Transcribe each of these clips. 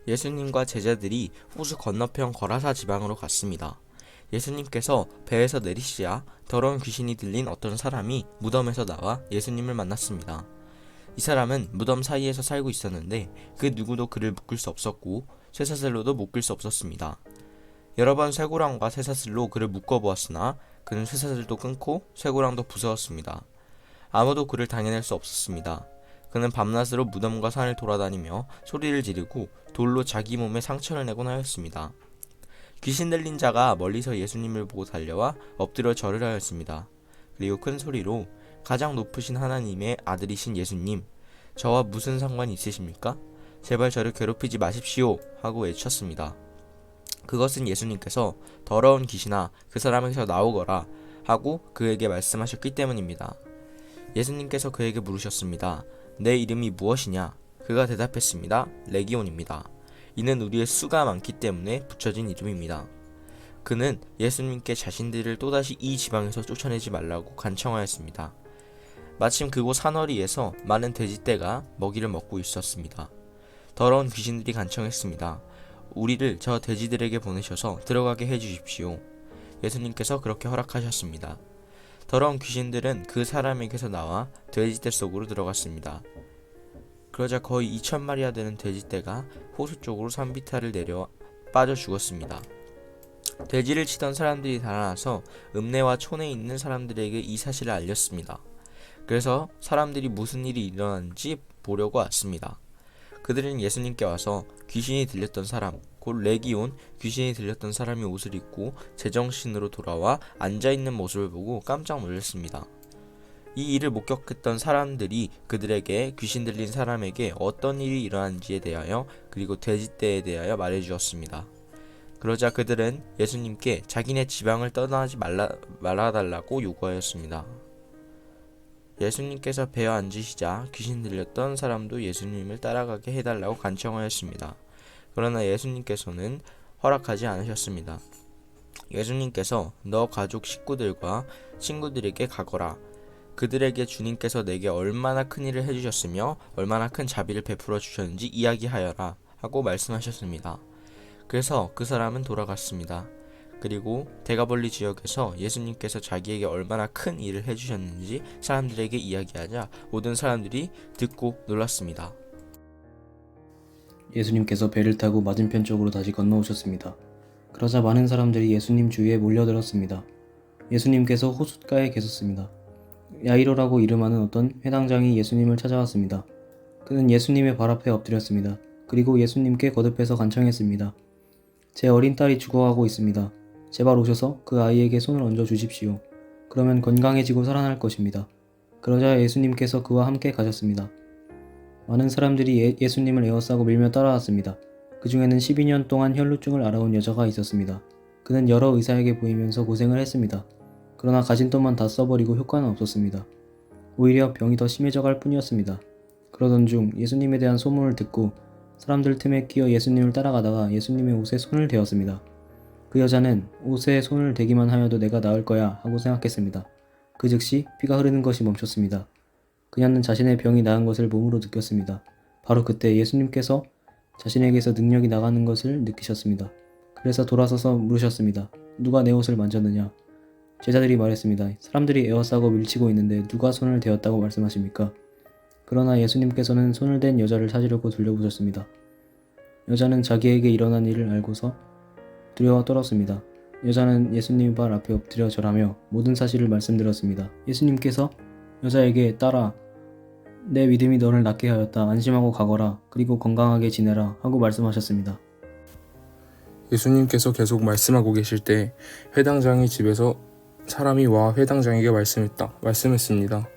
예수님과 제자들이 호수 건너편 거라사 지방으로 갔습니다. 예수님께서 배에서 내리시자 더러운 귀신이 들린 어떤 사람이 무덤에서 나와 예수님을 만났습니다. 이 사람은 무덤 사이에서 살고 있었는데 그 누구도 그를 묶을 수 없었고 쇠사슬로도 묶을 수 없었습니다. 여러 번 쇠고랑과 쇠사슬로 그를 묶어보았으나 그는 쇠사슬도 끊고 쇠고랑도 부서웠습니다. 아무도 그를 당해낼 수 없었습니다. 그는 밤낮으로 무덤과 산을 돌아다니며 소리를 지르고 돌로 자기 몸에 상처를 내곤 하였습니다. 귀신 들린 자가 멀리서 예수님을 보고 달려와 엎드려 절을 하였습니다. 그리고 큰 소리로 가장 높으신 하나님의 아들이신 예수님, 저와 무슨 상관이 있으십니까? 제발 저를 괴롭히지 마십시오 하고 외쳤습니다. 그것은 예수님께서 더러운 귀신아 그 사람에게서 나오거라 하고 그에게 말씀하셨기 때문입니다. 예수님께서 그에게 물으셨습니다. 내 이름이 무엇이냐? 그가 대답했습니다. 레기온입니다. 이는 우리의 수가 많기 때문에 붙여진 이름입니다. 그는 예수님께 자신들을 또다시 이 지방에서 쫓아내지 말라고 간청하였습니다. 마침 그곳 산허리에서 많은 돼지떼가 먹이를 먹고 있었습니다. 더러운 귀신들이 간청했습니다. 우리를 저 돼지들에게 보내셔서 들어가게 해주십시오. 예수님께서 그렇게 허락하셨습니다. 더러운 귀신들은 그 사람에게서 나와 돼지떼 속으로 들어갔습니다. 그러자 거의 2,000마리나 되는 돼지떼가 호수 쪽으로 산비탈을 내려 빠져 죽었습니다. 돼지를 치던 사람들이 달아나서 읍내와 촌에 있는 사람들에게 이 사실을 알렸습니다. 그래서 사람들이 무슨 일이 일어났는지 보려고 왔습니다. 그들은 예수님께 와서 귀신이 들렸던 사람, 곧 레기온, 귀신이 들렸던 사람이 옷을 입고 제정신으로 돌아와 앉아있는 모습을 보고 깜짝 놀랐습니다. 이 일을 목격했던 사람들이 그들에게 귀신 들린 사람에게 어떤 일이 일어난지에 대하여 그리고 돼지떼에 대하여 말해주었습니다. 그러자 그들은 예수님께 자기네 지방을 떠나지 말아달라고 요구하였습니다. 예수님께서 배에 앉으시자 귀신 들렸던 사람도 예수님을 따라가게 해달라고 간청하였습니다. 그러나 예수님께서는 허락하지 않으셨습니다. 예수님께서 너 가족 식구들과 친구들에게 가거라. 그들에게 주님께서 내게 얼마나 큰 일을 해주셨으며 얼마나 큰 자비를 베풀어 주셨는지 이야기하여라 하고 말씀하셨습니다. 그래서 그 사람은 돌아갔습니다. 그리고 대가벌리 지역에서 예수님께서 자기에게 얼마나 큰 일을 해주셨는지 사람들에게 이야기하자 모든 사람들이 듣고 놀랐습니다. 예수님께서 배를 타고 맞은편 쪽으로 다시 건너오셨습니다. 그러자 많은 사람들이 예수님 주위에 몰려들었습니다. 예수님께서 호숫가에 계셨습니다. 야이로라고 이름하는 어떤 회당장이 예수님을 찾아왔습니다. 그는 예수님의 발 앞에 엎드렸습니다. 그리고 예수님께 거듭해서 간청했습니다. 제 어린 딸이 죽어가고 있습니다. 제발 오셔서 그 아이에게 손을 얹어 주십시오. 그러면 건강해지고 살아날 것입니다. 그러자 예수님께서 그와 함께 가셨습니다. 많은 사람들이 예수님을 에워싸고 밀며 따라왔습니다. 그 중에는 12년 동안 혈루증을 앓아온 여자가 있었습니다. 그는 여러 의사에게 보이면서 고생을 했습니다. 그러나 가진 돈만 다 써버리고 효과는 없었습니다. 오히려 병이 더 심해져 갈 뿐이었습니다. 그러던 중 예수님에 대한 소문을 듣고 사람들 틈에 끼어 예수님을 따라가다가 예수님의 옷에 손을 대었습니다. 그 여자는 옷에 손을 대기만 하여도 내가 나을 거야 하고 생각했습니다. 그 즉시 피가 흐르는 것이 멈췄습니다. 그녀는 자신의 병이 나은 것을 몸으로 느꼈습니다. 바로 그때 예수님께서 자신에게서 능력이 나가는 것을 느끼셨습니다. 그래서 돌아서서 물으셨습니다. 누가 내 옷을 만졌느냐? 제자들이 말했습니다. 사람들이 에워싸고 밀치고 있는데 누가 손을 대었다고 말씀하십니까? 그러나 예수님께서는 손을 댄 여자를 찾으려고 돌려보셨습니다. 여자는 자기에게 일어난 일을 알고서 두려워 떨었습니다. 여자는 예수님 발 앞에 엎드려 절하며 모든 사실을 말씀드렸습니다. 예수님께서 여자에게 딸아, 내 믿음이 너를 낫게 하였다. 안심하고 가거라. 그리고 건강하게 지내라 하고 말씀하셨습니다. 예수님께서 계속 말씀하고 계실 때 회당장의 집에서 사람이 와 회당장에게 말씀했습니다.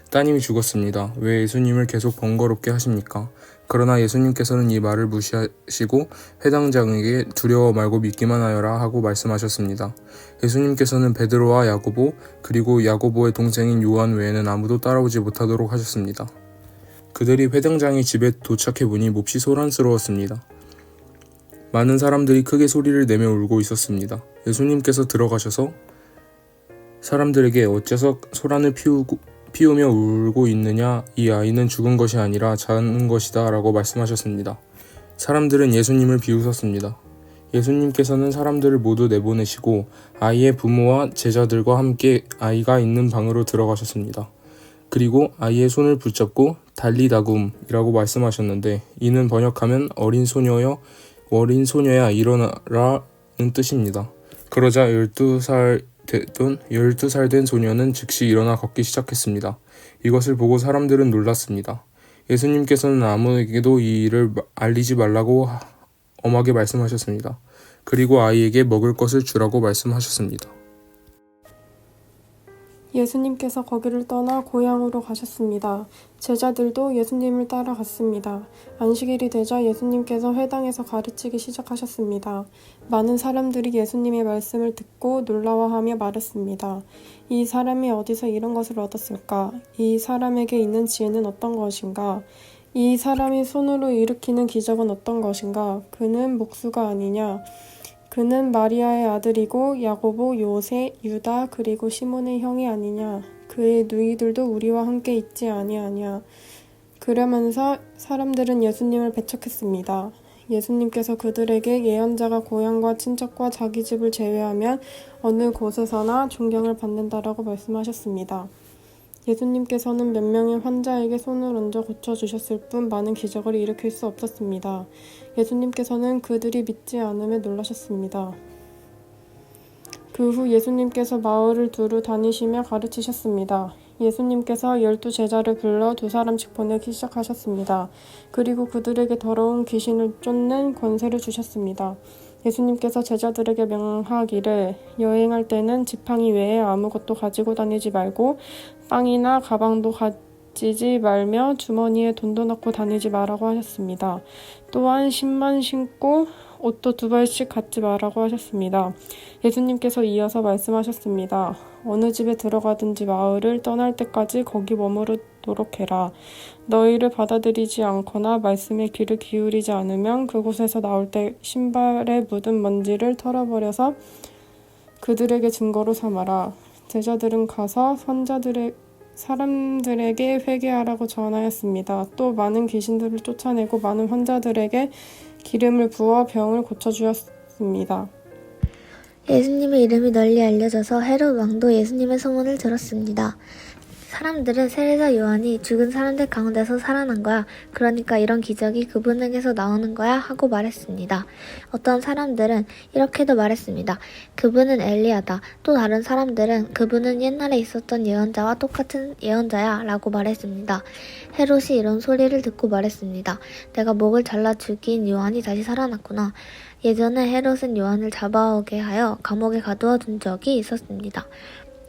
따님이 죽었습니다. 왜 예수님을 계속 번거롭게 하십니까? 그러나 예수님께서는 이 말을 무시하시고 회당장에게 두려워 말고 믿기만 하여라 하고 말씀하셨습니다. 예수님께서는 베드로와 야고보 그리고 야고보의 동생인 요한 외에는 아무도 따라오지 못하도록 하셨습니다. 그들이 회당장의 집에 도착해 보니 몹시 소란스러웠습니다. 많은 사람들이 크게 소리를 내며 울고 있었습니다. 예수님께서 들어가셔서 사람들에게 어째서 소란을 피우며 울고 있느냐? 이 아이는 죽은 것이 아니라 자는 것이다 라고 말씀하셨습니다. 사람들은 예수님을 비웃었습니다. 예수님께서는 사람들을 모두 내보내시고 아이의 부모와 제자들과 함께 아이가 있는 방으로 들어가셨습니다. 그리고 아이의 손을 붙잡고 달리다굼이라고 말씀하셨는데, 이는 번역하면 어린 소녀야 일어나라는 뜻입니다. 그러자 12살 된 소녀는 즉시 일어나 걷기 시작했습니다. 이것을 보고 사람들은 놀랐습니다. 예수님께서는 아무에게도 이 일을 알리지 말라고 엄하게 말씀하셨습니다. 그리고 아이에게 먹을 것을 주라고 말씀하셨습니다. 예수님께서 거기를 떠나 고향으로 가셨습니다. 제자들도 예수님을 따라갔습니다. 안식일이 되자 예수님께서 회당에서 가르치기 시작하셨습니다. 많은 사람들이 예수님의 말씀을 듣고 놀라워하며 말했습니다. 이 사람이 어디서 이런 것을 얻었을까? 이 사람에게 있는 지혜는 어떤 것인가? 이 사람이 손으로 일으키는 기적은 어떤 것인가? 그는 목수가 아니냐? 그는 마리아의 아들이고 야고보, 요세, 유다 그리고 시몬의 형이 아니냐. 그의 누이들도 우리와 함께 있지 아니하냐. 그러면서 사람들은 예수님을 배척했습니다. 예수님께서 그들에게 예언자가 고향과 친척과 자기 집을 제외하면 어느 곳에서나 존경을 받는다라고 말씀하셨습니다. 예수님께서는 몇 명의 환자에게 손을 얹어 고쳐주셨을 뿐 많은 기적을 일으킬 수 없었습니다. 예수님께서는 그들이 믿지 않음에 놀라셨습니다. 그 후 예수님께서 마을을 두루 다니시며 가르치셨습니다. 예수님께서 12제자를 불러 2사람씩 보내기 시작하셨습니다. 그리고 그들에게 더러운 귀신을 쫓는 권세를 주셨습니다. 예수님께서 제자들에게 명하기를 여행할 때는 지팡이 외에 아무것도 가지고 다니지 말고 빵이나 가방도 가지지 말며 주머니에 돈도 넣고 다니지 말라고 하셨습니다. 또한 신만 신고 옷도 2벌씩 갖지 말라고 하셨습니다. 예수님께서 이어서 말씀하셨습니다. 어느 집에 들어가든지 마을을 떠날 때까지 거기 머무르도록 해라. 너희를 받아들이지 않거나 말씀에 귀를 기울이지 않으면 그곳에서 나올 때 신발에 묻은 먼지를 털어버려서 그들에게 증거로 삼아라. 제자들은 가서 사람들에게 회개하라고 전하였습니다. 또 많은 귀신들을 쫓아내고 많은 환자들에게 기름을 부어 병을 고쳐주었습니다. 예수님의 이름이 널리 알려져서 헤롯 왕도 예수님의 소문을 들었습니다. 사람들은 세례자 요한이 죽은 사람들 가운데서 살아난 거야. 그러니까 이런 기적이 그분에게서 나오는 거야 하고 말했습니다. 어떤 사람들은 이렇게도 말했습니다. 그분은 엘리야다. 또 다른 사람들은 그분은 옛날에 있었던 예언자와 똑같은 예언자야 라고 말했습니다. 헤롯이 이런 소리를 듣고 말했습니다. 내가 목을 잘라 죽인 요한이 다시 살아났구나. 예전에 헤롯은 요한을 잡아오게 하여 감옥에 가두어 둔 적이 있었습니다.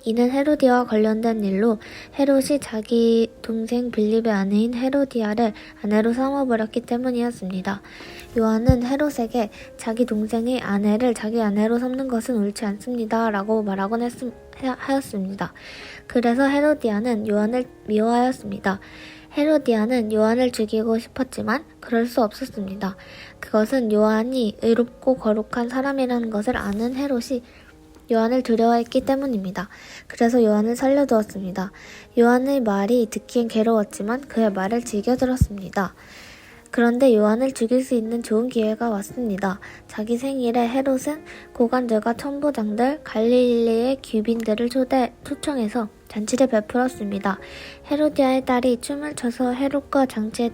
이는 헤로디아와 관련된 일로 헤롯이 자기 동생 빌립의 아내인 헤로디아를 아내로 삼아버렸기 때문이었습니다. 요한은 헤롯에게 자기 동생의 아내를 자기 아내로 삼는 것은 옳지 않습니다. 라고 말하곤 하였습니다. 그래서 헤로디아는 요한을 미워하였습니다. 헤로디아는 요한을 죽이고 싶었지만 그럴 수 없었습니다. 그것은 요한이 의롭고 거룩한 사람이라는 것을 아는 헤롯이 요한을 두려워했기 때문입니다. 그래서 요한을 살려두었습니다. 요한의 말이 듣기엔 괴로웠지만 그의 말을 즐겨 들었습니다. 그런데 요한을 죽일 수 있는 좋은 기회가 왔습니다. 자기 생일에 헤롯은 고관들과 천부장들, 갈릴리의 귀빈들을 초청해서 잔치를 베풀었습니다. 헤로디아의 딸이 춤을 춰서 헤롯과 잔치에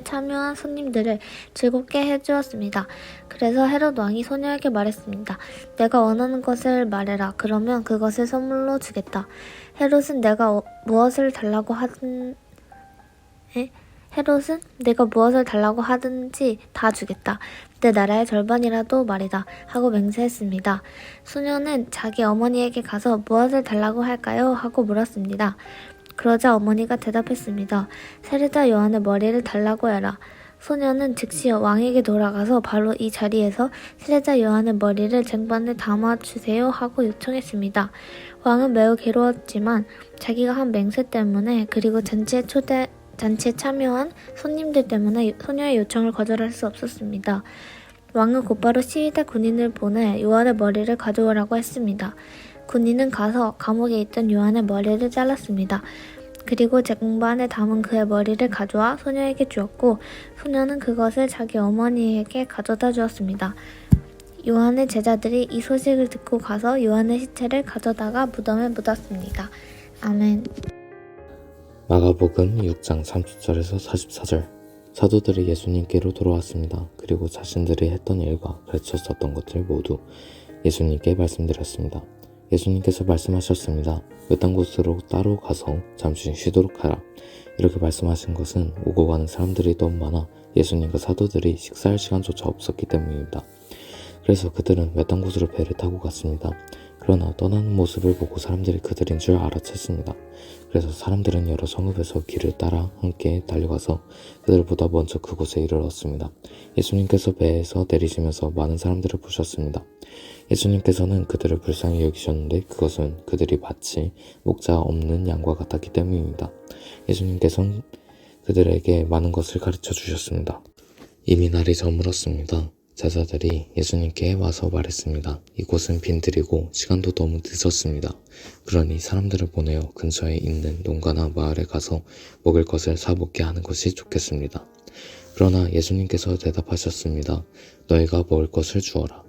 참여한 손님들을 즐겁게 해주었습니다. 그래서 헤롯 왕이 소녀에게 말했습니다. 내가 원하는 것을 말해라. 그러면 그것을 선물로 주겠다. 헤롯은 내가 무엇을 달라고 하든지 다 주겠다. 내 나라의 절반이라도 말이다. 하고 맹세했습니다. 소녀는 자기 어머니에게 가서 무엇을 달라고 할까요? 하고 물었습니다. 그러자 어머니가 대답했습니다. 세례자 요한의 머리를 달라고 해라. 소녀는 즉시 왕에게 돌아가서 바로 이 자리에서 세례자 요한의 머리를 쟁반에 담아주세요 하고 요청했습니다. 왕은 매우 괴로웠지만 자기가 한 맹세 때문에 그리고 잔치에 참여한 손님들 때문에 소녀의 요청을 거절할 수 없었습니다. 왕은 곧바로 시위대 군인을 보내 요한의 머리를 가져오라고 했습니다. 군인은 가서 감옥에 있던 요한의 머리를 잘랐습니다. 그리고 제공부 안에 담은 그의 머리를 가져와 소녀에게 주었고 소녀는 그것을 자기 어머니에게 가져다 주었습니다. 요한의 제자들이 이 소식을 듣고 가서 요한의 시체를 가져다가 무덤에 묻었습니다. 아멘. 마가복음 6장 30절에서 44절. 사도들이 예수님께로 돌아왔습니다. 그리고 자신들이 했던 일과 가르쳤었던 것을 모두 예수님께 말씀드렸습니다. 예수님께서 말씀하셨습니다. 외딴 곳으로 따로 가서 잠시 쉬도록 하라. 이렇게 말씀하신 것은 오고 가는 사람들이 너무 많아 예수님과 사도들이 식사할 시간조차 없었기 때문입니다. 그래서 그들은 외딴 곳으로 배를 타고 갔습니다. 그러나 떠나는 모습을 보고 사람들이 그들인 줄 알아챘습니다. 그래서 사람들은 여러 성읍에서 길을 따라 함께 달려가서 그들보다 먼저 그곳에 이르렀습니다. 예수님께서 배에서 내리시면서 많은 사람들을 보셨습니다. 예수님께서는 그들을 불쌍히 여기셨는데 그것은 그들이 마치 목자 없는 양과 같았기 때문입니다. 예수님께서는 그들에게 많은 것을 가르쳐 주셨습니다. 이미 날이 저물었습니다. 제자들이 예수님께 와서 말했습니다. 이곳은 빈들이고 시간도 너무 늦었습니다. 그러니 사람들을 보내어 근처에 있는 농가나 마을에 가서 먹을 것을 사 먹게 하는 것이 좋겠습니다. 그러나 예수님께서 대답하셨습니다. 너희가 먹을 것을 주어라.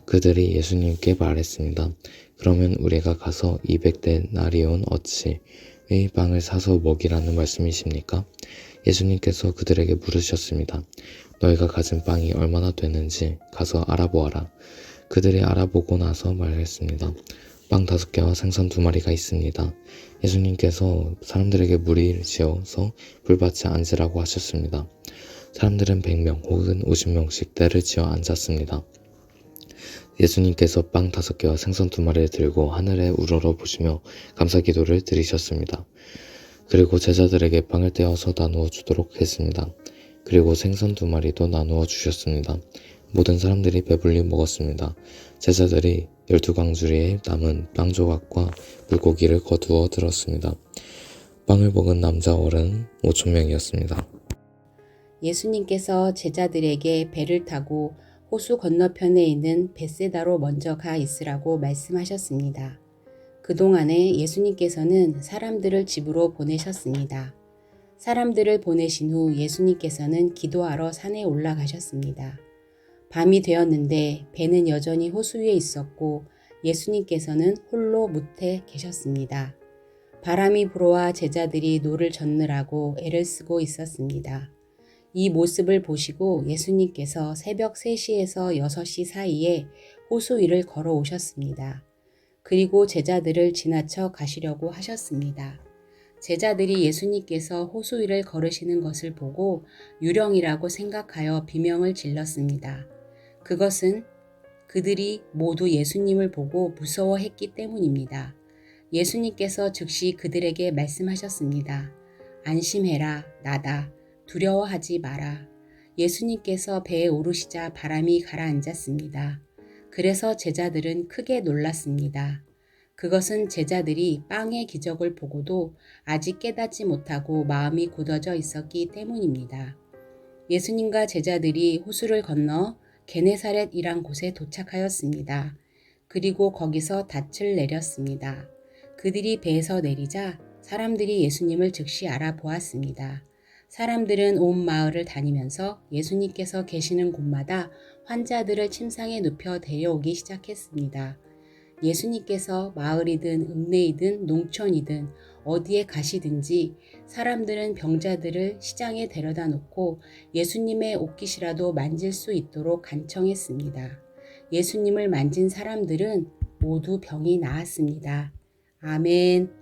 그들이 예수님께 말했습니다. 그러면 우리가 가서 200데나리온 어치의 빵을 사서 먹이라는 말씀이십니까? 예수님께서 그들에게 물으셨습니다. 너희가 가진 빵이 얼마나 되는지 가서 알아보아라. 그들이 알아보고 나서 말했습니다. 빵 5개와 생선 2마리가 있습니다. 예수님께서 사람들에게 무리를 지어서 불밭에 앉으라고 하셨습니다. 사람들은 100명 혹은 50명씩 때를 지어 앉았습니다. 예수님께서 빵 5개와 생선 2마리를 들고 하늘에 우러러 보시며 감사기도를 드리셨습니다. 그리고 제자들에게 빵을 떼어서 나누어 주도록 했습니다. 그리고 생선 2마리도 나누어 주셨습니다. 모든 사람들이 배불리 먹었습니다. 제자들이 12광주리에 남은 빵 조각과 물고기를 거두어 들었습니다. 빵을 먹은 남자 어른 5,000명이었습니다. 예수님께서 제자들에게 배를 타고 호수 건너편에 있는 벳세다로 먼저 가 있으라고 말씀하셨습니다. 그동안에 예수님께서는 사람들을 집으로 보내셨습니다. 사람들을 보내신 후 예수님께서는 기도하러 산에 올라가셨습니다. 밤이 되었는데 배는 여전히 호수 위에 있었고 예수님께서는 홀로 뭇에 계셨습니다. 바람이 불어와 제자들이 노를 젓느라고 애를 쓰고 있었습니다. 이 모습을 보시고 예수님께서 새벽 3시에서 6시 사이에 호수 위를 걸어오셨습니다. 그리고 제자들을 지나쳐 가시려고 하셨습니다. 제자들이 예수님께서 호수 위를 걸으시는 것을 보고 유령이라고 생각하여 비명을 질렀습니다. 그것은 그들이 모두 예수님을 보고 무서워했기 때문입니다. 예수님께서 즉시 그들에게 말씀하셨습니다. 안심해라, 나다. 두려워하지 마라. 예수님께서 배에 오르시자 바람이 가라앉았습니다. 그래서 제자들은 크게 놀랐습니다. 그것은 제자들이 빵의 기적을 보고도 아직 깨닫지 못하고 마음이 굳어져 있었기 때문입니다. 예수님과 제자들이 호수를 건너 게네사렛이란 곳에 도착하였습니다. 그리고 거기서 닻을 내렸습니다. 그들이 배에서 내리자 사람들이 예수님을 즉시 알아보았습니다. 사람들은 온 마을을 다니면서 예수님께서 계시는 곳마다 환자들을 침상에 눕혀 데려오기 시작했습니다. 예수님께서 마을이든 읍내이든 농촌이든 어디에 가시든지 사람들은 병자들을 시장에 데려다 놓고 예수님의 옷깃이라도 만질 수 있도록 간청했습니다. 예수님을 만진 사람들은 모두 병이 나았습니다. 아멘.